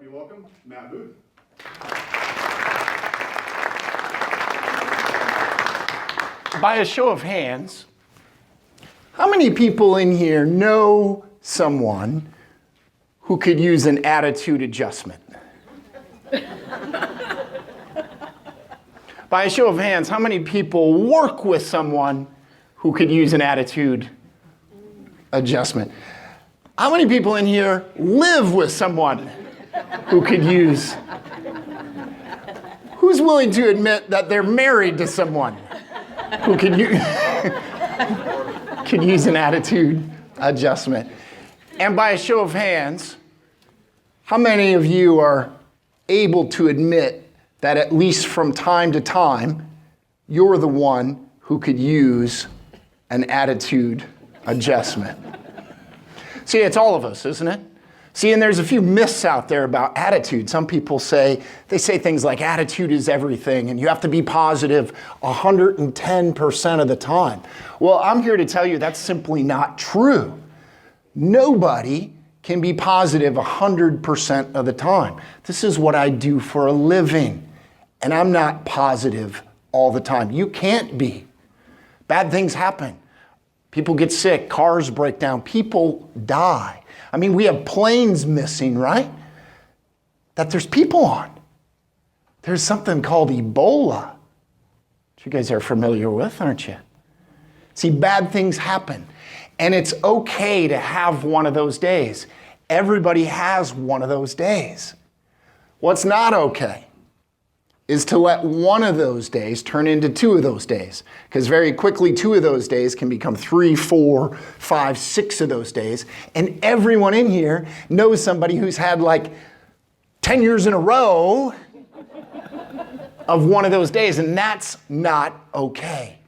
you welcome Matt Booth. By a show of hands, how many people in here know someone who could use an attitude adjustment? By a show of hands, how many people work with someone who could use an attitude adjustment? How many people in here live with someone who could use? Who's willing to admit that they're married to someone who could use an attitude adjustment? And by a show of hands, how many of you are able to admit that at least from time to time, you're the one who could use an attitude adjustment? See, it's all of us, isn't it? See, and there's a few myths out there about attitude. Some people say things like attitude is everything and you have to be positive 110% of the time. Well, I'm here to tell you that's simply not true. Nobody can be positive 100% of the time. This is what I do for a living, and I'm not positive all the time. You can't be. Bad things happen. People get sick, cars break down, people die. I mean, we have planes missing, right? That there's people on. There's something called Ebola, which you guys are familiar with, aren't you? See, bad things happen. And it's okay to have one of those days. Everybody has one of those days. What's not okay is to let one of those days turn into two of those days. Because very quickly, two of those days can become 3, 4, 5, 6 of those days. And everyone in here knows somebody who's had like 10 years in a row of one of those days. And that's not okay.